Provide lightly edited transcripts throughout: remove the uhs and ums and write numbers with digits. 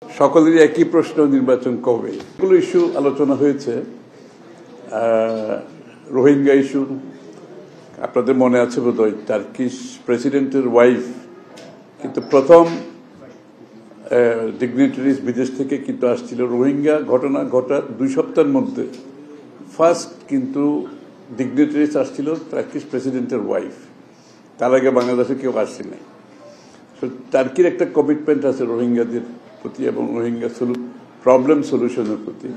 সকলেরই একই প্রশ্ন, নির্বাচন কবে? এগুলো ইস্যু আলোচনা হয়েছে। রোহিঙ্গা ইস্যু আপনাদের মনে আছে বোধহয়, টার্কিশ প্রেসিডেন্টের ওয়াইফ কিন্তু প্রথম ডিগনিটারিজ বিদেশ থেকে কিন্তু আসছিল। রোহিঙ্গা ঘটনা ঘটার 2 সপ্তাহের মধ্যে ফার্স্ট কিন্তু ডিগনিটারিজ আসছিল টার্কিশ প্রেসিডেন্টের ওয়াইফ। তার আগে বাংলাদেশে কেউ আসছে নাই। টার্কির একটা কমিটমেন্ট আছে রোহিঙ্গাদের প্রতি এবং রোহিঙ্গা প্রবলেম সলিউশনের প্রতি,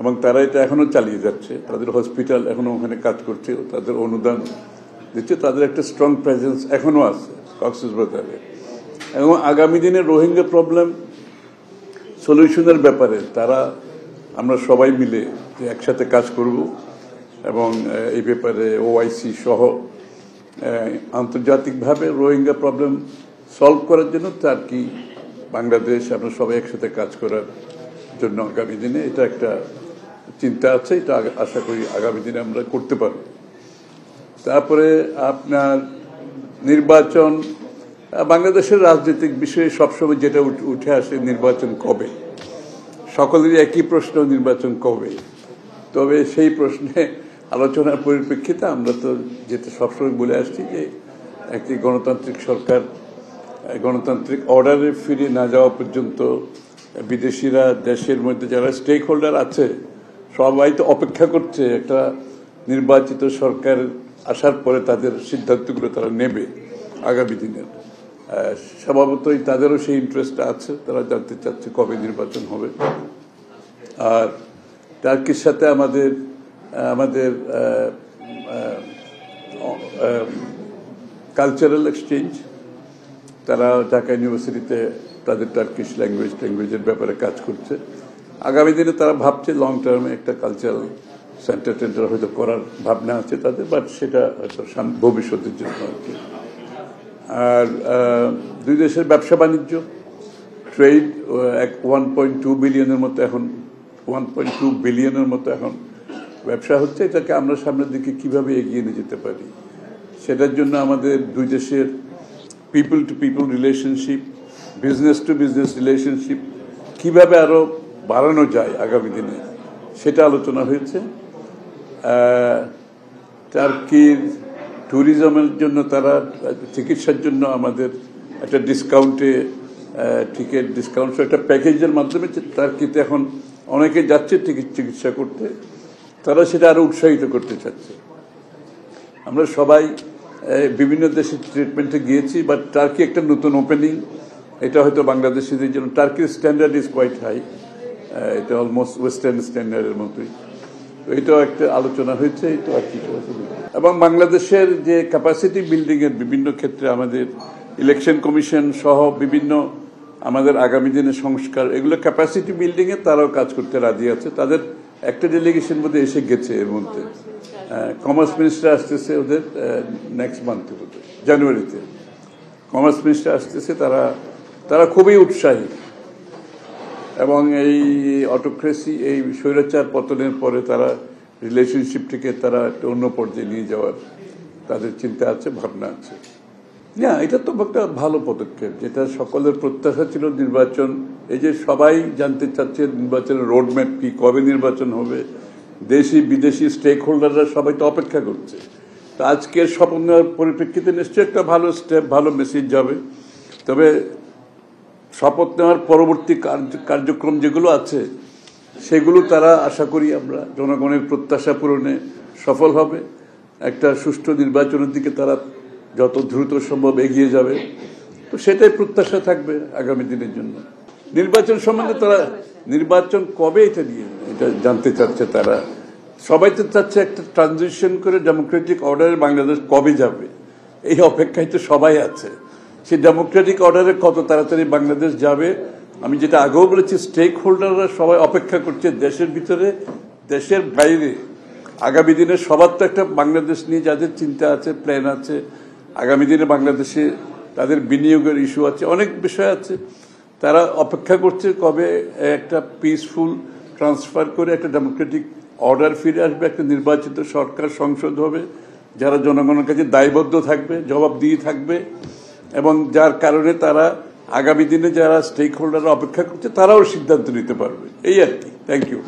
এবং তারা এটা এখনো চালিয়ে যাচ্ছে। তাদের হসপিটাল এখনো ওখানে কাজ করছে, তাদের অনুদান দিচ্ছে, তাদের একটা স্ট্রং প্রেজেন্স এখনো আছে কক্সবাজারে। এবং আগামী দিনে রোহিঙ্গা প্রবলেম সলিউশনের ব্যাপারে আমরা সবাই মিলে একসাথে কাজ করব এবং এই ব্যাপারে ওআইসি সহ আন্তর্জাতিকভাবে রোহিঙ্গা প্রবলেম সলভ করার জন্য টার্কি, বাংলাদেশ আমরা সবাই একসাথে কাজ করার জন্য আগামী দিনে এটা একটা চিন্তা আছে। এটা আশা করি আগামী দিনে আমরা করতে পারব। তারপরে আপনার নির্বাচন, বাংলাদেশের রাজনৈতিক বিষয়ে সবসময় যেটা উঠে আসে নির্বাচন কবে। সকলেরই একই প্রশ্ন, নির্বাচন কবে? তবে সেই প্রশ্নে আলোচনার পরিপ্রেক্ষিতে আমরা তো যেটা সবসময় বলে আসছি যে একটি গণতান্ত্রিক সরকার গণতান্ত্রিক অর্ডারে ফিরে না যাওয়া পর্যন্ত বিদেশিরা দেশের মধ্যে যারা স্টেক হোল্ডার আছে সবাই তো অপেক্ষা করছে একটা নির্বাচিত সরকার আসার পরে তাদের সিদ্ধান্তগুলো তারা নেবে আগামী দিনের। স্বভাবতই তাদেরও সেই ইন্টারেস্টটা আছে, তারা জানতে চাচ্ছে কবে নির্বাচন হবে। আর টার্কির সাথে আমাদের কালচারাল এক্সচেঞ্জ, তারা ঢাকা ইউনিভার্সিটিতে তাদের টার্কিশ ল্যাঙ্গুয়েজের ব্যাপারে কাজ করছে। আগামী দিনে তারা ভাবছে লং টার্মে একটা কালচারাল সেন্টার হয়তো করার ভাবনা আছে তাদের, বাট সেটা হয়তো ভবিষ্যতের জন্য আর কি। আর দুই দেশের ব্যবসা বাণিজ্য, ট্রেড 1.2 বিলিয়নের মতো এখন 1.2 বিলিয়নের মতো এখন ব্যবসা হচ্ছে। এটাকে আমরা সামনের দিকে কিভাবে এগিয়ে নিয়ে যেতে পারি, সেটার জন্য আমাদের দুই দেশের people to people relationship, business to business relationship কিভাবে আরো বাড়ানো যায় আগামী দিনে, সেটা আলোচনা হয়েছে। টার্কির ট্যুরিজমের জন্য তারা চিকিৎসার জন্য আমাদের একটা টিকিট ডিসকাউন্ট একটা প্যাকেজের মাধ্যমে টার্কিতে এখন অনেকে যাচ্ছে চিকিৎসা করতে, তারা সেটা আরো উৎসাহিত করতে চাচ্ছে। আমরা সবাই বিভিন্ন দেশে ট্রিটমেন্টে গিয়েছি, বাট টার্কি একটা নতুন ওপেনিং, এটা হয়তো বাংলাদেশিদের জন্য। টার্কির স্ট্যান্ডার্ড ইজ কোয়াইট হাই, এটা অলমোস্ট ওয়েস্টার্ন স্ট্যান্ডার্ডের মতোই। তো এটাও একটা আলোচনা হয়েছে। এটা আর কি, এবং বাংলাদেশের যে ক্যাপাসিটি বিল্ডিং এর বিভিন্ন ক্ষেত্রে আমাদের ইলেকশন কমিশন সহ বিভিন্ন আমাদের আগামী দিনের সংস্কার, এগুলো ক্যাপাসিটি বিল্ডিং এ তারাও কাজ করতে রাজি আছে। তাদের একটা ডেলিগেশন মধ্যে এসে গেছে এর মধ্যে। কমার্স মিনিস্টার আসতেছে ওদের নেক্সট মান্থে, জানুয়ারিতে কমার্স মিনিস্টার আসতেছে। তারা খুবই উৎসাহী এবং এই অটোক্রেসি, এই স্বৈরাচার পতনের পরে তারা রিলেশনশিপটিকে তারা একটা অন্য পর্যায়ে নিয়ে যাওয়ার তাদের চিন্তা আছে, ভাবনা আছে। না, এটা তো একটা ভালো পদক্ষেপ, যেটা সকলের প্রত্যাশা ছিল। নির্বাচন, এই যে সবাই জানতে চাচ্ছে নির্বাচনের রোডম্যাপ কি, কবে নির্বাচন হবে, দেশি বিদেশি স্টেক হোল্ডাররা সবাই তো অপেক্ষা করছে। তো আজকের শপথ নেওয়ার পরিপ্রেক্ষিতে নিশ্চয়ই একটা ভালো স্টেপ, ভালো মেসেজ যাবে। তবে শপথ নেওয়ার পরবর্তী কার্যক্রম যেগুলো আছে সেগুলো তারা আশা করি আমরা জনগণের প্রত্যাশা পূরণে সফল হবে। একটা সুষ্ঠু নির্বাচনের দিকে তারা যত দ্রুত সম্ভব এগিয়ে যাবে, তো সেটাই প্রত্যাশা থাকবে আগামী দিনের জন্য। নির্বাচন সম্বন্ধে তারা নির্বাচন কবে এটা জানতে চাচ্ছে। তারা সবাই তো চাচ্ছে একটা ট্রানজিশন করে ডেমোক্রেটিক অর্ডারে বাংলাদেশ কবে যাবে, এই অপেক্ষায় তো সবাই আছে। সেই ডেমোক্রেটিক অর্ডারে কত তাড়াতাড়ি বাংলাদেশ যাবে, আমি যেটা আগেও বলেছি, স্টেক হোল্ডাররা সবাই অপেক্ষা করছে, দেশের ভিতরে দেশের বাইরে। আগামী দিনে সবার তো একটা বাংলাদেশ নিয়ে যাদের চিন্তা আছে, প্ল্যান আছে। আগামী দিনে বাংলাদেশে তাদের বিনিয়োগের ইস্যু আছে, অনেক বিষয় আছে। তারা অপেক্ষা করছে কবে একটা পিসফুল ট্রান্সফার করে একটা ডেমোক্রেটিক অর্ডার ফিরে আসবে, একটা নির্বাচিত সরকার, সংসদ হবে, যারা জনগণের কাছে দায়বদ্ধ থাকবে, জবাবদিহি থাকবে, এবং যার কারণে তারা আগামী দিনে যারা স্টেক হোল্ডাররা অপেক্ষা করছে তারাও সিদ্ধান্ত নিতে পারবে, এই আর কি। Thank you.